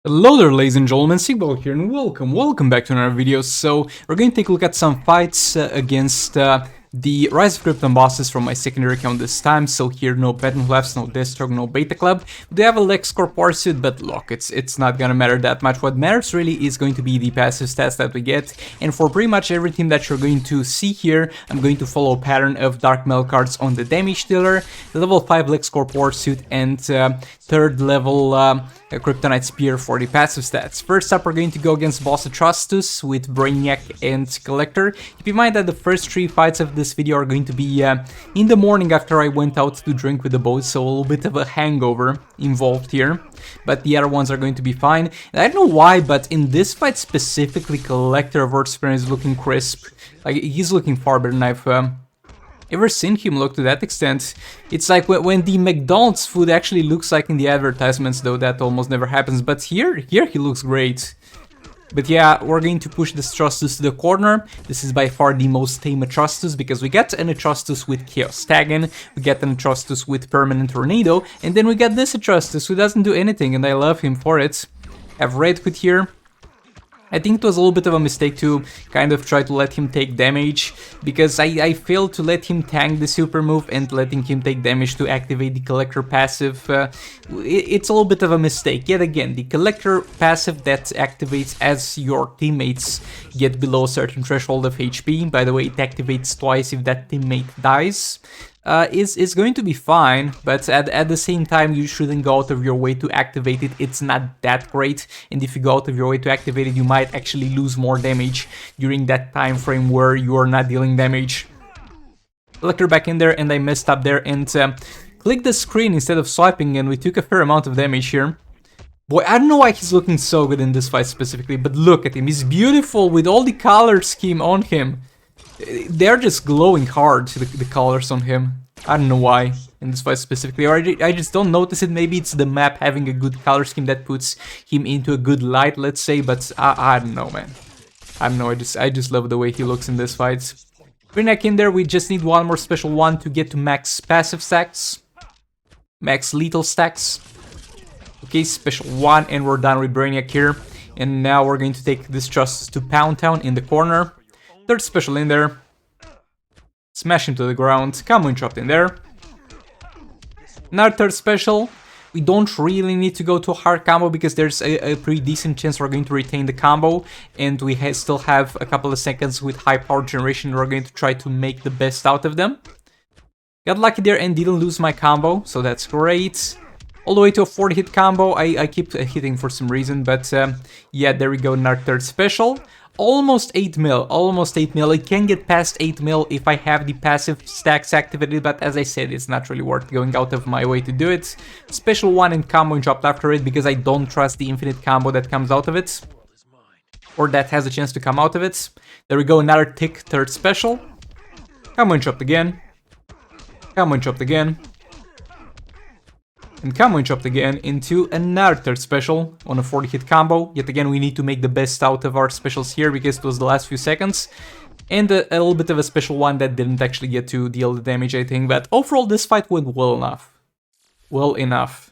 Hello there, ladies and gentlemen, Sigbo here, and welcome back to another video. So, we're going to take a look at some fights against the Rise of Krypton bosses from my secondary account this time. So here, no Battle Labs, no Deathstroke, no Beta Club. We do have a LexCorp Warsuit, but look, it's not gonna matter that much. What matters really is going to be the passive stats that we get, and for pretty much everything that you're going to see here, I'm going to follow a pattern of Dark Metal cards on the damage dealer, level 5 LexCorp Warsuit, and 3rd level Kryptonite Spear for the passive stats. First up, we're going to go against Boss Atrocitus with Brainiac and Collector. Keep in mind that the first 3 fights of this video are going to be in the morning after I went out to drink with the boys, so a little bit of a hangover involved here. But the other ones are going to be fine. And I don't know why, but in this fight specifically, Collector of Earthsprint is looking crisp. Like, he's looking far better than I've ever seen him look to that extent. It's like when the McDonald's food actually looks like in the advertisements, though that almost never happens. But here he looks great. But yeah, we're going to push this Atrocitus to the corner. This is by far the most tame Atrocitus, because we get an Atrocitus with Chaos Taggin, we get an Atrocitus with Permanent Tornado, and then we get this Atrocitus who doesn't do anything, and I love him for it. Have Red Quit here. I think it was a little bit of a mistake to kind of try to let him take damage, because I failed to let him tank the super move and letting him take damage to activate the Collector passive. It's a little bit of a mistake. Yet again, the Collector passive that activates as your teammates get below a certain threshold of HP, by the way, it activates twice if that teammate dies. Is going to be fine, but at the same time you shouldn't go out of your way to activate it. It's not that great, and if you go out of your way to activate it, you might actually lose more damage during that time frame where you are not dealing damage. Collector back in there, and I messed up there and clicked the screen instead of swiping, and we took a fair amount of damage here. Boy, I don't know why he's looking so good in this fight specifically, but look at him, he's beautiful with all the color scheme on him. They're just glowing hard, the colors on him. I don't know why in this fight specifically, or I just don't notice it. Maybe it's the map having a good color scheme that puts him into a good light, let's say, but I don't know, man. I don't know, I just love the way he looks in this fight. Brainiac in there, we just need one more special one to get to max passive stacks. Max lethal stacks. Okay, special one, and we're done with Brainiac here. And now we're going to take this Atrocitus to Pound Town in the corner. 3rd special in there. Smash him to the ground. Combo interrupt in there. Another 3rd special. We don't really need to go to a hard combo because there's a pretty decent chance we're going to retain the combo. And we still have a couple of seconds with high power generation. We're going to try to make the best out of them. Got lucky there and didn't lose my combo, so that's great. All the way to a 40 hit combo. I keep hitting for some reason, but yeah, there we go, another 3rd special. Almost 8 mil, almost 8 mil. It can get past 8 mil if I have the passive stacks activated, but as I said, it's not really worth going out of my way to do it. Special one and combo dropped after it because I don't trust the infinite combo that comes out of it, or that has a chance to come out of it. There we go, another tick 3rd special. Combo interrupt again. Combo interrupt again. And combo interrupt again into another 3rd special on a 40 hit combo. Yet again, we need to make the best out of our specials here because it was the last few seconds. And a little bit of a special one that didn't actually get to deal the damage, I think. But overall, this fight went well enough. Well enough.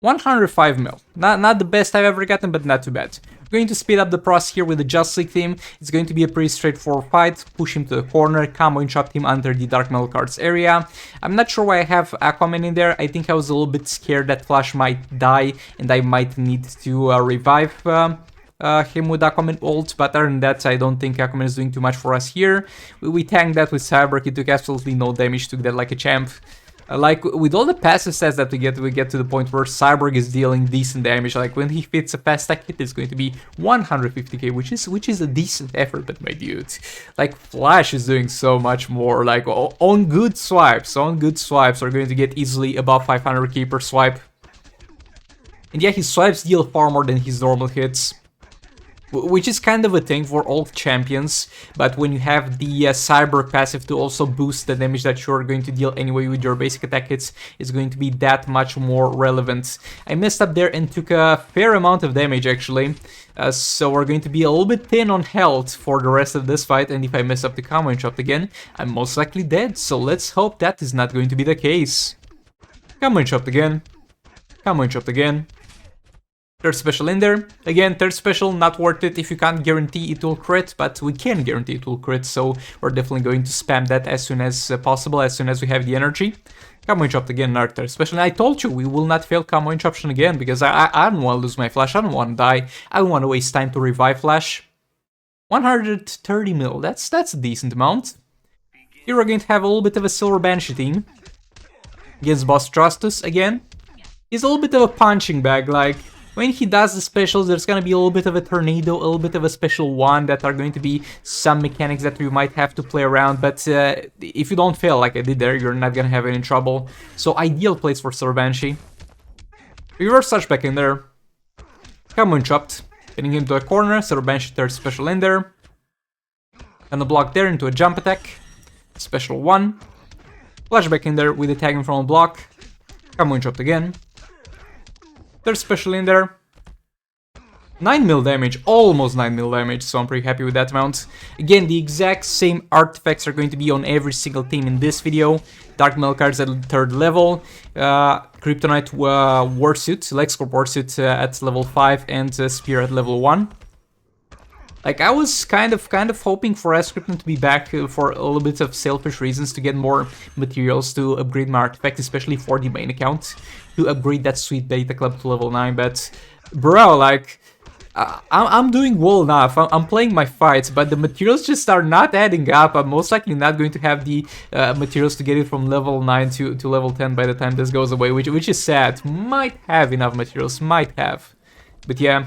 105 mil. Not the best I've ever gotten, but not too bad. We're going to speed up the process here with the Just League team. It's going to be a pretty straightforward fight. Push him to the corner, combo interrupt him under the Dark Metal cards area. I'm not sure why I have Aquaman in there. I think I was a little bit scared that Flash might die and I might need to revive him with Aquaman ult, but other than that, I don't think Aquaman is doing too much for us here. We tanked that with Cyborg. He took absolutely no damage, took that like a champ. Like, with all the passive stats that we get to the point where Cyborg is dealing decent damage. Like, when he fits a fast stack hit, it's going to be 150k, which is a decent effort, but my dude. Like, Flash is doing so much more. Like, on good swipes are going to get easily above 500k per swipe. And yeah, his swipes deal far more than his normal hits, which is kind of a thing for all champions, but when you have the Cyborg passive to also boost the damage that you're going to deal anyway with your basic attack hits, is going to be that much more relevant. I messed up there and took a fair amount of damage actually, so we're going to be a little bit thin on health for the rest of this fight, and if I mess up the combo interrupt again, I'm most likely dead, so let's hope that is not going to be the case. Combo interrupt again. Combo interrupt again. Third special in there. Again, third special, not worth it if you can't guarantee it will crit, but we can guarantee it will crit, so we're definitely going to spam that as soon as possible, as soon as we have the energy. Combo interrupt again, our third special. And I told you, we will not fail combo interruption again, because I don't want to lose my flash, I don't want to die, I don't want to waste time to revive flash. 130 mil, that's a decent amount. Here we're going to have a little bit of a silver Banshee team. Against Boss Trustus again. He's a little bit of a punching bag, like, when he does the specials, there's gonna be a little bit of a tornado, a little bit of a special one that are going to be some mechanics that we might have to play around, but if you don't fail like I did there, you're not gonna have any trouble. So ideal place for Silver Banshee. Reverse touchback in there. Combo interrupt. Getting him to a corner, Silver Banshee third special in there. And the block there into a jump attack. Special one. Flashback in there with a tagging from a block. Combo interrupt again. Third special in there. 9 mil damage, almost 9 mil damage, so I'm pretty happy with that amount. Again, the exact same artifacts are going to be on every single team in this video. Dark Metal cards at 3rd level, Kryptonite Warsuit, LexCorp Warsuit at level 5, and Spear at level 1. Like, I was kind of hoping for S-Krypton to be back for a little bit of selfish reasons to get more materials to upgrade my artifact, especially for the main account, to upgrade that sweet beta club to level 9, but bro, like, I'm doing well enough, I'm playing my fights, but the materials just are not adding up. I'm most likely not going to have the materials to get it from level 9 to level 10 by the time this goes away, which is sad. Might have enough materials, might have, but yeah.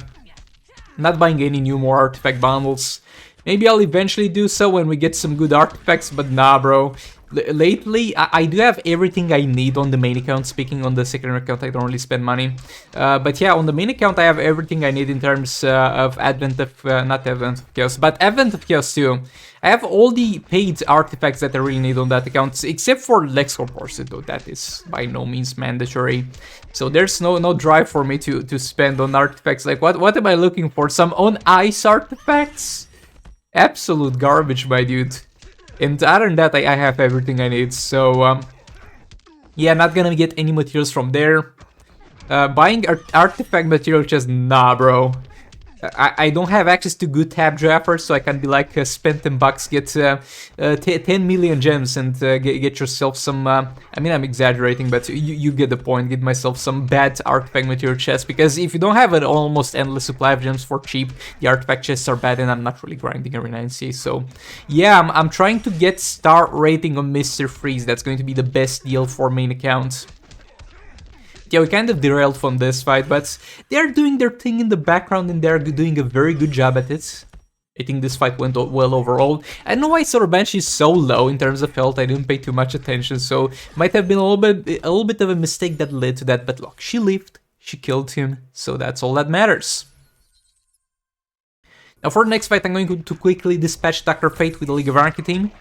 Not buying any new more artifact bundles. Maybe I'll eventually do so when we get some good artifacts, but nah, bro. Lately, I do have everything I need on the main account. Speaking on the secondary account, I don't really spend money. But yeah, on the main account, I have everything I need in terms of Advent of... not Advent of Chaos, but Advent of Chaos too. I have all the paid artifacts that I really need on that account, except for LexCorp Warsuit, though that is by no means mandatory. So there's no drive for me to spend on artifacts. Like, what am I looking for? Some on-ice artifacts? Absolute garbage, my dude. And other than that, I have everything I need, so yeah, not gonna get any materials from there. Buying artifact material, just nah, bro. I don't have access to good tab drafters, so I can be like, spend 10 bucks, get 10 million gems and get yourself some, I mean, I'm exaggerating, but you get the point, get myself some bad artifact material chests, because if you don't have an almost endless supply of gems for cheap, the artifact chests are bad and I'm not really grinding every 9C, so yeah, I'm trying to get star rating on Mr. Freeze. That's going to be the best deal for main account. Yeah, we kind of derailed from this fight, but they're doing their thing in the background and they're doing a very good job at it. I think this fight went well overall. I don't know why Silver Banshee is so low in terms of health. I didn't pay too much attention, so might have been a little bit of a mistake that led to that. But look, she lived, she killed him, so that's all that matters. Now for the next fight, I'm going to quickly dispatch Dr. Fate with the League of Anarchy team.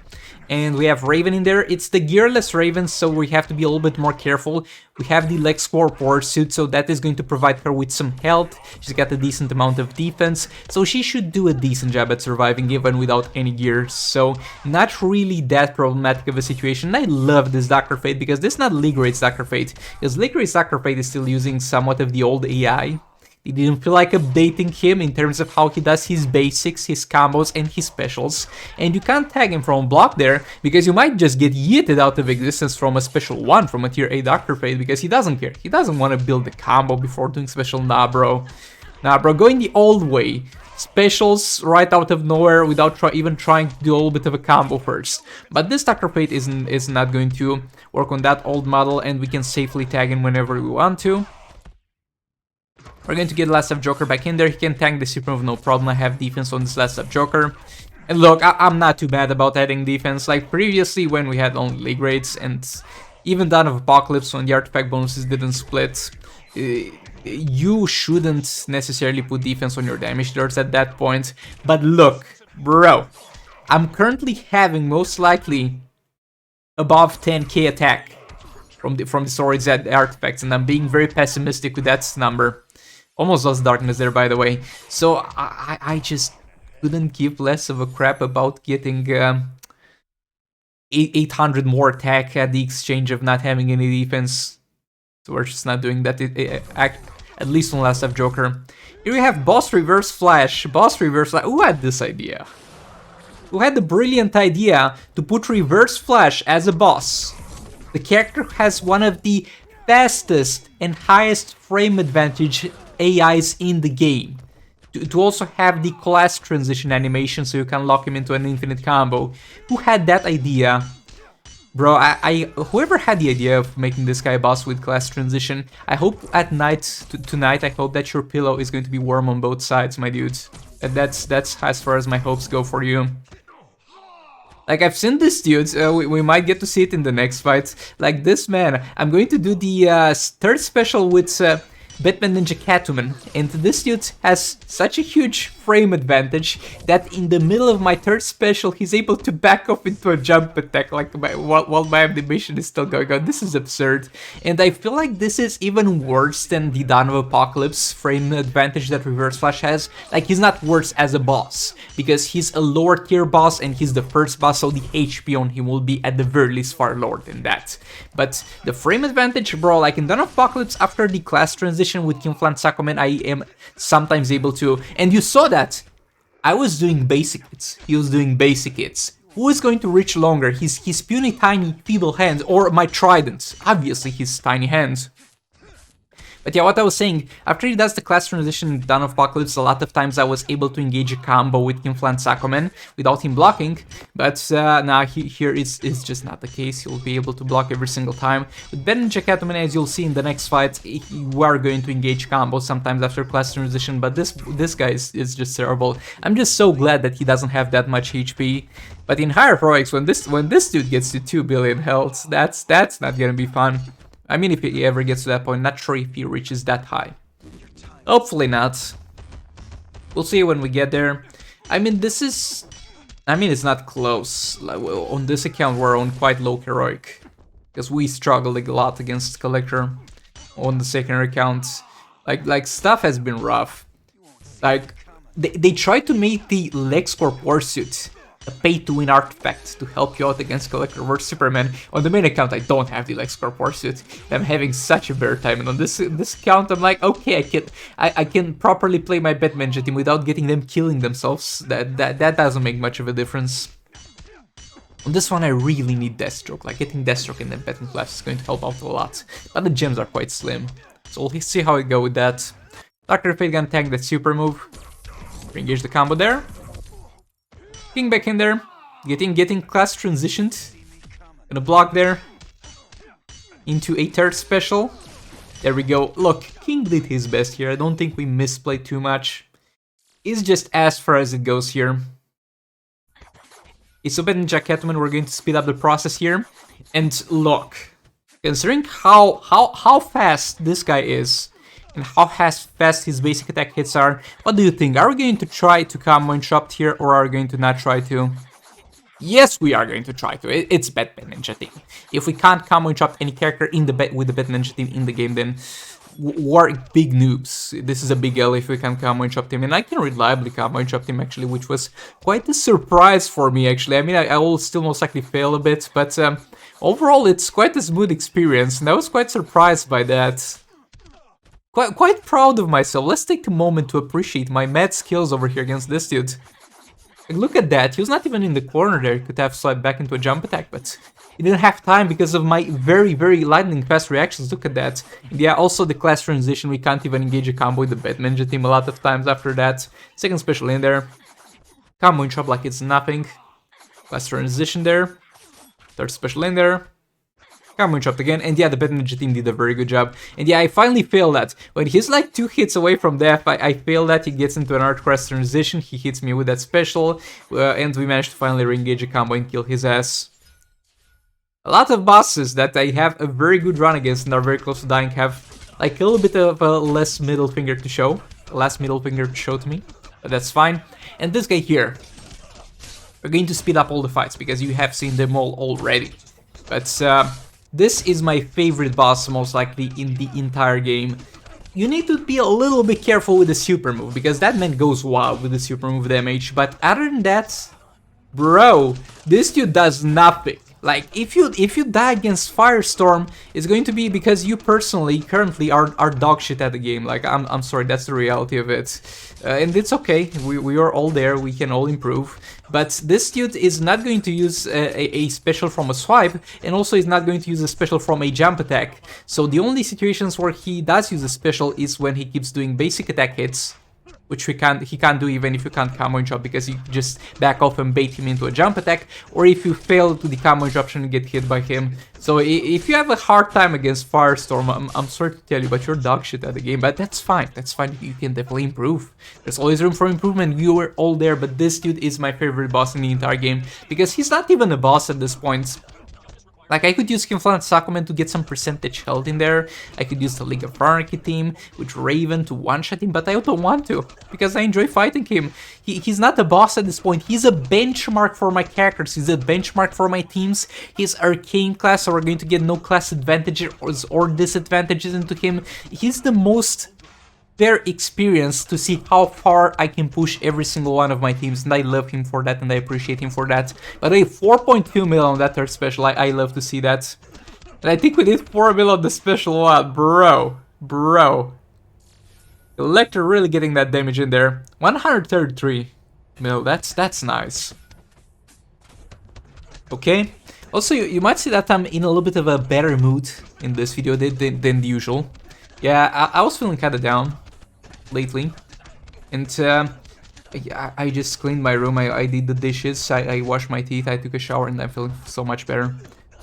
And we have Raven in there. It's the gearless Raven, so we have to be a little bit more careful. We have the LexCorp Warsuit, so that is going to provide her with some health. She's got a decent amount of defense, so she should do a decent job at surviving even without any gear. So not really that problematic of a situation. I love this Dr. Fate because this is not League Raid's Dr. Fate, because League Raid's Dr. Fate is still using somewhat of the old AI. It didn't feel like updating him in terms of how he does his basics, his combos, and his specials. And you can't tag him from a block there, because you might just get yeeted out of existence from a special 1 from a tier 8 Dr. Fate, because he doesn't care. He doesn't want to build a combo before doing special. Nah, bro. Nah, bro, going the old way. Specials right out of nowhere without even trying to do a little bit of a combo first. But this Dr. Fate is not going to work on that old model, and we can safely tag him whenever we want to. We're going to get Last of Joker back in there. He can tank the Supreme with no problem. I have defense on this Last of Joker. And look, I'm not too bad about adding defense. Like previously when we had only League Raids and even Dawn of Apocalypse when the artifact bonuses didn't split, you shouldn't necessarily put defense on your damage dealers at that point. But look, bro, I'm currently having most likely above 10k attack from the Swords artifacts, and I'm being very pessimistic with that number. Almost lost darkness there, by the way. So I just couldn't give less of a crap about getting 800 more attack at the exchange of not having any defense. So we're just not doing that. at least on Last Life Joker. Here we have Boss Reverse Flash. Boss Reverse Flash. Who had this idea? Who had the brilliant idea to put Reverse Flash as a boss? The character has one of the fastest and highest frame advantage AIs in the game. To also have the class transition animation so you can lock him into an infinite combo. Who had that idea? Bro, whoever had the idea of making this guy a boss with class transition, I hope at night, tonight, I hope that your pillow is going to be warm on both sides, my dudes. That's as far as my hopes go for you. Like, I've seen this dude, we might get to see it in the next fight. Like, this man, I'm going to do the third special with Batman Ninja Catwoman, and this dude has such a huge frame advantage that in the middle of my third special he's able to back off into a jump attack like while my animation is still going on. This is absurd, and I feel like this is even worse than the Dawn of Apocalypse frame advantage that Reverse Flash has. Like, he's not worse as a boss, because he's a lower tier boss and he's the first boss, so the HP on him will be at the very least far lower than that. But the frame advantage, bro, like in Dawn of Apocalypse, after the class transition with Kim Flan Sakomen, I am sometimes able to, and you saw that, I was doing basic hits, he was doing basic hits. Who is going to reach longer, his puny tiny feeble hands or my trident? Obviously his tiny hands. But yeah, what I was saying, after he does the class transition in Dawn of Apocalypse, a lot of times I was able to engage a combo with Kim Flan Sakomen without him blocking, but now here it's just not the case. He'll be able to block every single time. With Batman Ninja Catwoman, as you'll see in the next fight, you are going to engage combos sometimes after class transition, but this guy is just terrible. I'm just so glad that he doesn't have that much HP. But in higher heroics, when this dude gets to 2 billion health, that's not gonna be fun. I mean, if he ever gets to that point, not sure if he reaches that high. Hopefully not. We'll see when we get there. I mean, it's not close. Like, on this account, we're on quite low heroic, because we struggled a lot against Collector on the secondary account. Like stuff has been rough. Like, they tried to make the LexCorp Warsuit a pay-to-win artifact to help you out against Collector vs Superman. On the main account, I don't have the LexCorp Warsuit. I'm having such a better time, and on this account, I'm like, okay, I can properly play my Batman Ninja team without getting them killing themselves. That doesn't make much of a difference. On this one, I really need Deathstroke. Like, getting Deathstroke in the Batman class is going to help out a lot. But the gems are quite slim, so we'll see how we go with that. Dr. Fate gonna tank that super move. Re-engage the combo there. King back in there, getting class transitioned. Gonna block there. Into a third special. There we go. Look, King did his best here. I don't think we misplayed too much. It's just as far as it goes here. It's so bad in Catwoman, we're going to speed up the process here. And look, considering how fast this guy is, and how fast his basic attack hits are, what do you think? Are we going to try to combo interrupt here, or are we going to not try to? Yes, we are going to try to. It's Batman Ninja team. If we can't combo interrupt any character in with the Batman Ninja team in the game, then we're big noobs. This is a big L if we can combo interrupt him, and I can reliably combo interrupt him actually, which was quite a surprise for me actually. I mean, I will still most likely fail a bit, but overall it's quite a smooth experience, and I was quite surprised by that. Quite proud of myself. Let's take a moment to appreciate my mad skills over here against this dude. Like, look at that, he was not even in the corner there. He could have slid back into a jump attack, but he didn't have time because of my very, very lightning fast reactions. Look at that. And yeah, also the class transition, we can't even engage a combo with the Batman Ninja team a lot of times after that. Second special in there. Combo interrupt like it's nothing. Class transition there. Third special in there. Combo interrupt again, and yeah, the Batman Ninja team did a very good job. And yeah, I finally failed that. When he's like 2 hits away from death, I failed that. He gets into an art class transition, he hits me with that special, and we managed to finally re-engage a combo and kill his ass. A lot of bosses that I have a very good run against and are very close to dying have like a little bit of a less middle finger to show. Last middle finger to show to me, but that's fine. And this guy here, we're going to speed up all the fights because you have seen them all already. But this is my favorite boss, most likely, in the entire game. You need to be a little bit careful with the super move, because that man goes wild with the super move damage. But other than that, bro, this dude does nothing. Like, if you die against Firestorm, it's going to be because you personally, currently, are dog shit at the game. Like, I'm sorry, that's the reality of it. And it's okay, we are all there, we can all improve. But this dude is not going to use a special from a swipe, and also is not going to use a special from a jump attack. So the only situations where he does use a special is when he keeps doing basic attack hits, which he can't do even if you can't combo and drop, because you just back off and bait him into a jump attack, or if you fail to the combo interruption and get hit by him. So if you have a hard time against Firestorm, I'm sorry to tell you, but you're dog shit at the game, but that's fine, you can definitely improve. There's always room for improvement, you were all there, but this dude is my favorite boss in the entire game, because he's not even a boss at this point. Like, I could use Skinflint Sakumen to get some percentage health in there, I could use the League of Anarchy team with Raven to one-shot him, but I don't want to, because I enjoy fighting him. He's not a boss at this point, he's a benchmark for my characters, he's a benchmark for my teams, he's Arcane class, so we're going to get no class advantages or disadvantages into him. He's the most fair experience to see how far I can push every single one of my teams, and I love him for that, and I appreciate him for that. But a 4.2 mil on that third special, I love to see that. And I think we did 4 mil on the special one, bro. Electro really getting that damage in there. 133 mil, that's nice. Okay. Also, you might see that I'm in a little bit of a better mood in this video than the usual. Yeah, I was feeling kinda down lately, and I just cleaned my room, I did the dishes, I washed my teeth, I took a shower, and I'm feeling so much better.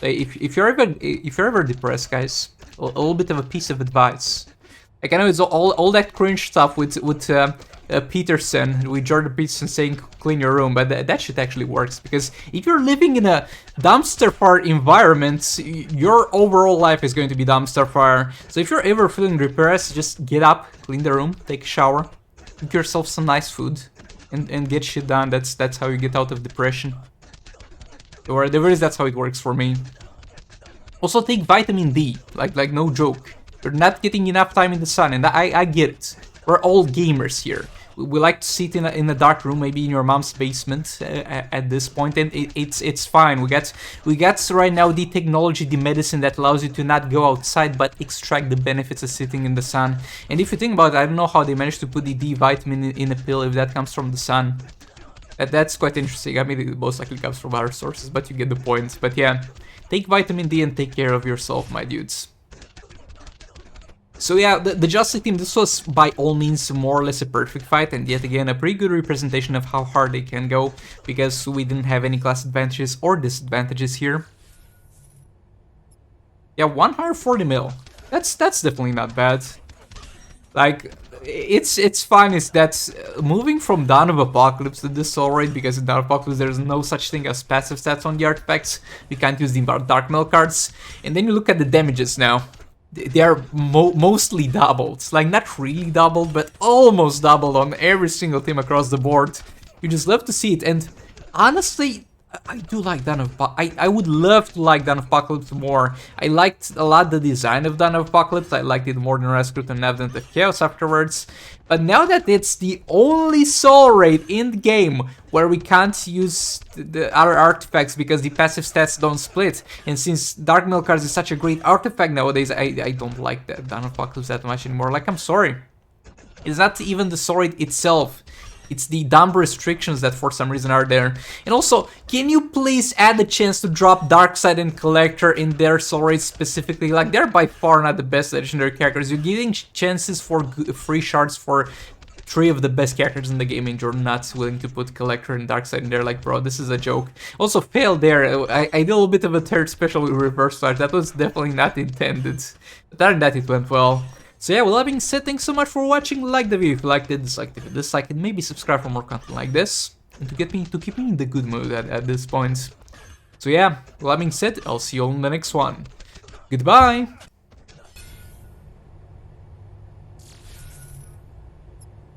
If you're ever depressed, guys, a little bit of a piece of advice. Like, I know it's all that cringe stuff with Peterson, with Jordan Peterson saying clean your room, but that shit actually works, because if you're living in a dumpster fire environment, your overall life is going to be dumpster fire. So if you're ever feeling depressed, just get up, clean the room, take a shower, cook yourself some nice food, and get shit done. That's how you get out of depression. Or at the very least, that's how it works for me. Also, take vitamin D, like no joke. You're not getting enough time in the sun, and I get it. We're all gamers here. We like to sit in a dark room, maybe in your mom's basement at this point, and it's fine. We got right now the technology, the medicine that allows you to not go outside but extract the benefits of sitting in the sun. And if you think about it, I don't know how they managed to put the D vitamin in a pill if that comes from the sun. That's quite interesting. I mean, it most likely comes from other sources, but you get the point. But yeah, take vitamin D and take care of yourself, my dudes. So yeah, the Justice team, this was by all means more or less a perfect fight, and yet again a pretty good representation of how hard they can go, because we didn't have any class advantages or disadvantages here. Yeah, 140 mil. That's definitely not bad. Like, it's fine, is that moving from Dawn of Apocalypse to this alright, because in Dawn of Apocalypse there's no such thing as passive stats on the artifacts, you can't use the Dark Mail cards, and then you look at the damages now. They are mostly doubled, like not really doubled, but almost doubled on every single team across the board. You just love to see it, and honestly, I do like Dawn of Apocalypse. I would love to like Dawn of Apocalypse more. I liked a lot the design of Dawn of Apocalypse. I liked it more than Rescue and Advent of Chaos afterwards. But now that it's the only soul raid in the game where we can't use the other artifacts because the passive stats don't split, and since Dark Mail cards is such a great artifact nowadays, I don't like that Dawn of Apocalypse that much anymore. Like, I'm sorry. It's not even the soul raid itself. It's the dumb restrictions that for some reason are there. And also, can you please add a chance to drop Darkseid and Collector in their soul raids specifically? Like, they're by far not the best legendary characters. You're giving chances for free shards for 3 of the best characters in the game, and you're not willing to put Collector and Darkseid in there. Like, bro, this is a joke. Also, failed there. I did a little bit of a third special with reverse flash. That was definitely not intended. But other than that, it went well. So yeah, with that being said, thanks so much for watching. Like the video if you liked it, dislike it, maybe subscribe for more content like this, and to keep me in the good mood at this point. So yeah, with that being said, I'll see you all in the next one. Goodbye!